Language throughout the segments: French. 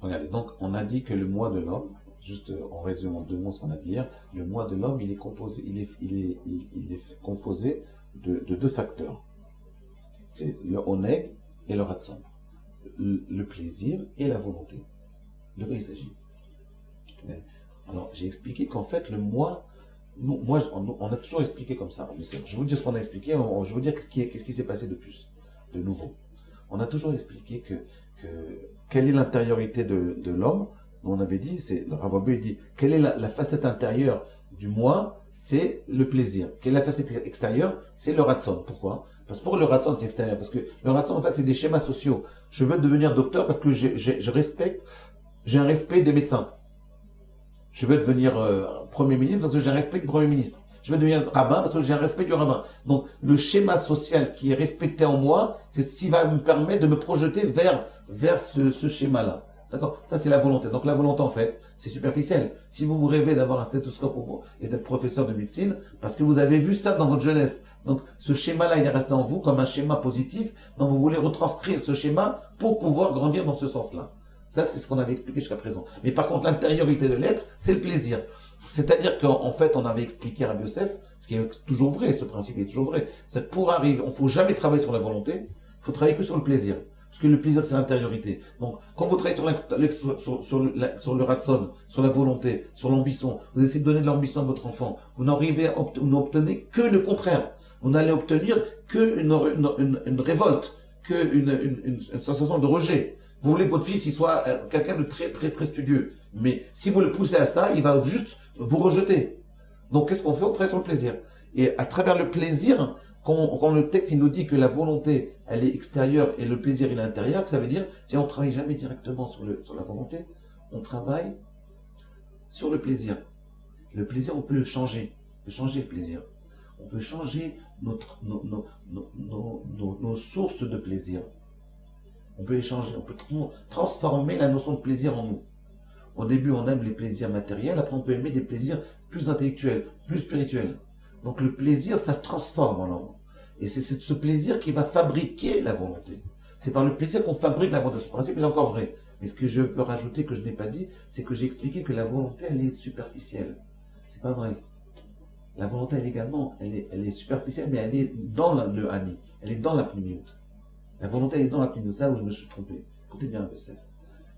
Regardez, donc on a dit que le moi de l'homme, juste en résumant deux mots ce qu'on a dit hier, le moi de l'homme, il est composé, il est composé de deux facteurs. C'est le oneg et le ratson. Le plaisir et la volonté. De quoi il s'agit? Alors, j'ai expliqué qu'en fait, le moi, on a toujours expliqué comme ça. Je vous dis ce qu'on a expliqué, je vais vous dire qu'est-ce qui s'est passé de plus, de nouveau. On a toujours expliqué quelle est l'intériorité de l'homme. On avait dit, le Rav Abu dit, quelle est la facette intérieure du moi, c'est le plaisir. Quelle est la facette extérieure? C'est le ratson. Pourquoi? Parce que pour le ratson, c'est extérieur. Parce que le ratson, en fait, c'est des schémas sociaux. Je veux devenir docteur parce que j'ai un respect des médecins. Je veux devenir Premier ministre parce que j'ai un respect du Premier ministre. Je veux devenir rabbin parce que j'ai un respect du rabbin. Donc, le schéma social qui est respecté en moi, c'est ce qui va me permettre de me projeter vers ce schéma-là. D'accord? Ça, c'est la volonté. Donc, la volonté, en fait, c'est superficiel. Si vous rêvez d'avoir un stéthoscope et d'être professeur de médecine, parce que vous avez vu ça dans votre jeunesse. Donc, ce schéma-là, il est resté en vous comme un schéma positif. Donc, vous voulez retranscrire ce schéma pour pouvoir grandir dans ce sens-là. Ça, c'est ce qu'on avait expliqué jusqu'à présent. Mais par contre, l'intériorité de l'être, c'est le plaisir. C'est-à-dire qu'en fait, on avait expliqué à Rabbi Yosef, ce qui est toujours vrai, ce principe est toujours vrai, c'est que pour arriver, il ne faut jamais travailler sur la volonté, il faut travailler que sur le plaisir. Parce que le plaisir, c'est l'intériorité. Donc, quand vous travaillez sur le ratson, sur la volonté, sur l'ambition, vous essayez de donner de l'ambition à votre enfant, vous n'obtenez que le contraire. Vous n'allez obtenir qu'une révolte, qu'une sensation de rejet. Vous voulez que votre fils il soit quelqu'un de très, très, très studieux. Mais si vous le poussez à ça, il va juste vous rejeter. Donc, qu'est-ce qu'on fait? On travaille sur le plaisir. Et à travers le plaisir, quand le texte il nous dit que la volonté, elle est extérieure et le plaisir, il est intérieur, ça veut dire, si on ne travaille jamais directement sur la volonté, on travaille sur le plaisir. Le plaisir, on peut le changer. On peut changer le plaisir. On peut changer nos sources de plaisir. On peut échanger, on peut transformer la notion de plaisir en nous. Au début, on aime les plaisirs matériels, après on peut aimer des plaisirs plus intellectuels, plus spirituels. Donc le plaisir, ça se transforme en l'homme. Et c'est ce plaisir qui va fabriquer la volonté. C'est par le plaisir qu'on fabrique la volonté. Ce principe, il est encore vrai. Mais ce que je veux rajouter, que je n'ai pas dit, c'est que j'ai expliqué que la volonté, elle est superficielle. C'est pas vrai. La volonté, elle est superficielle, mais elle est dans le Hani. Elle est dans la pnimiout. La volonté est dans la pnimiout. Ça où je me suis trompé. Écoutez bien, Yosef.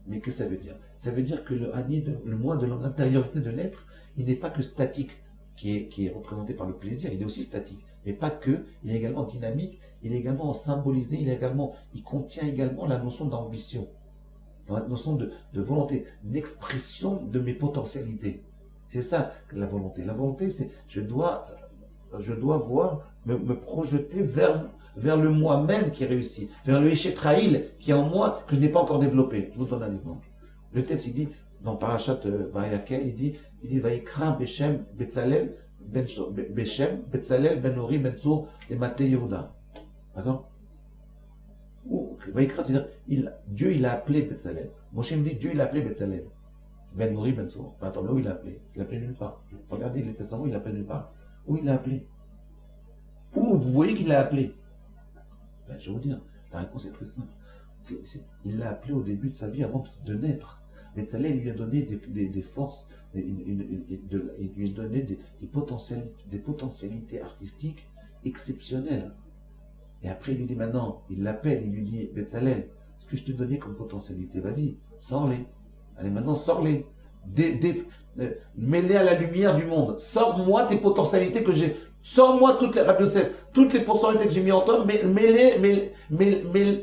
Mais qu'est-ce que ça veut dire? Ça veut dire que le Hani, le moi de l'intériorité de l'être, il n'est pas que statique, qui est représenté par le plaisir, il est aussi statique. Mais pas que, il est également dynamique, il est également symbolisé, il contient également la notion d'ambition, la notion de volonté, une expression de mes potentialités. C'est ça la volonté. La volonté, c'est je dois me projeter vers le moi-même qui réussit, vers le Eshetraïl qui est en moi que je n'ai pas encore développé. Je vous donne un exemple. Le texte, il dit, dans Parashat Vayakel, il dit Vayikra Beshem Betzalel Ben Ori Ben Tzur et Mate Yehuda. D'accord? Vayikra, c'est-à-dire, Dieu il a appelé Betzalel. Moshe me dit, Dieu il a appelé Betzalel. Ben Ori Ben Tzur. Attendez, où il l'a appelé? Il l'a appelé nulle part. Regardez les testaments, il l'a appelé nulle part. Où il l'a appelé? Où vous voyez qu'il l'a appelé? Ben, je vais vous dire, la réponse est très simple. Il l'a appelé au début de sa vie avant de naître. Betzalel lui a donné des forces, il lui a donné des potentialités artistiques exceptionnelles. Et après, il lui dit maintenant, il l'appelle, il lui dit Betzalel, ce que je te donnais comme potentialité, vas-y, sors-les. Allez, maintenant, sors-les. Mets-les à la lumière du monde. Sors-moi tes potentialités que j'ai. Sors-moi toutes les Rabbi Yosef, toutes les potentialités que j'ai mis en toi,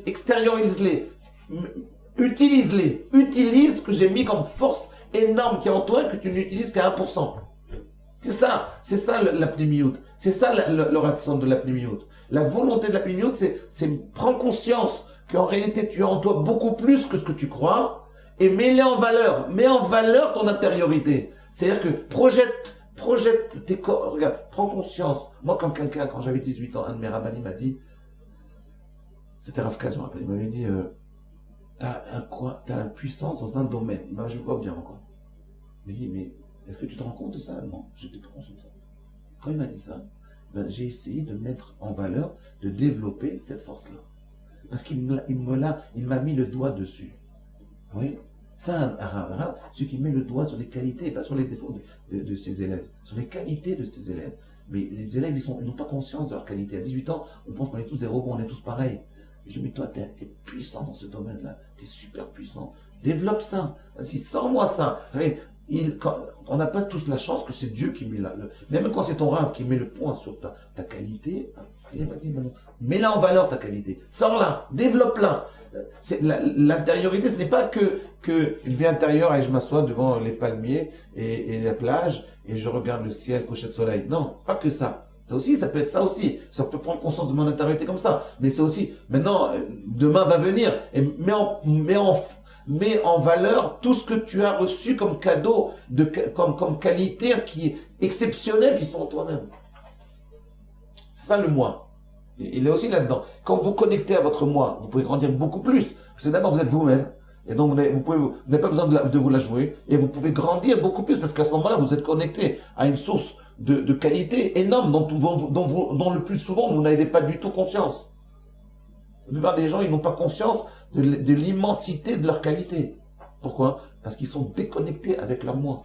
extériorise-les. Utilise-les. Utilise ce que j'ai mis comme force énorme qui est en toi et que tu n'utilises qu'à 1%. C'est ça la pnimiout. C'est ça le ratson de la pnimiout. La volonté de la pnimiout, c'est prendre conscience qu'en réalité tu as en toi beaucoup plus que ce que tu crois et mets-les en valeur. Mets en valeur ton intériorité. C'est-à-dire que projette tes corps. Regarde, prends conscience. Moi, quand j'avais 18 ans, un de mes rabbinim m'a dit, c'était Rav Kaz, il m'avait dit, t'as une puissance dans un domaine. Il m'a dit, je ne vois pas bien encore. Il m'a dit, mais est-ce que tu te rends compte de ça? Non, je n'étais pas conscient de ça. Quand il m'a dit ça, ben, j'ai essayé de mettre en valeur, de développer cette force-là. Parce qu'il m'a mis le doigt dessus. Vous voyez? Ça, un arabe, celui qui met le doigt sur les qualités, pas sur les défauts de ses élèves, sur les qualités de ses élèves. Mais les élèves, ils n'ont pas conscience de leur qualité. À 18 ans, on pense qu'on est tous des robots, on est tous pareils. Je dis, mais toi, t'es puissant dans ce domaine-là, t'es super puissant. Développe ça. Vas-y, sors-moi ça. On n'a pas tous la chance que c'est Dieu qui met là. Même quand c'est ton rêve qui met le point sur ta qualité, allez, vas-y, maintenant. Mets-la en valeur, ta qualité. Sors-la, développe-la. L'intériorité, ce n'est pas que je vais intérieur et je m'assois devant les palmiers et la plage et je regarde le ciel, coucher de soleil. Non, c'est pas que ça. Ça aussi, ça peut être ça aussi. Ça peut prendre conscience de mon intériorité comme ça. Mais c'est aussi, maintenant, demain va venir et mets en valeur tout ce que tu as reçu comme cadeau, comme qualité qui est exceptionnelle, qui sont en toi-même. C'est ça le moi. Il est aussi là-dedans. Quand vous connectez à votre moi, vous pouvez grandir beaucoup plus. Parce que d'abord, vous êtes vous-même. Et donc, vous n'avez pas besoin de vous la jouer. Et vous pouvez grandir beaucoup plus parce qu'à ce moment-là, vous êtes connecté à une source de qualité énorme dont le plus souvent, vous n'avez pas du tout conscience. La plupart des gens, ils n'ont pas conscience de l'immensité de leur qualité. Pourquoi? Parce qu'ils sont déconnectés avec leur moi.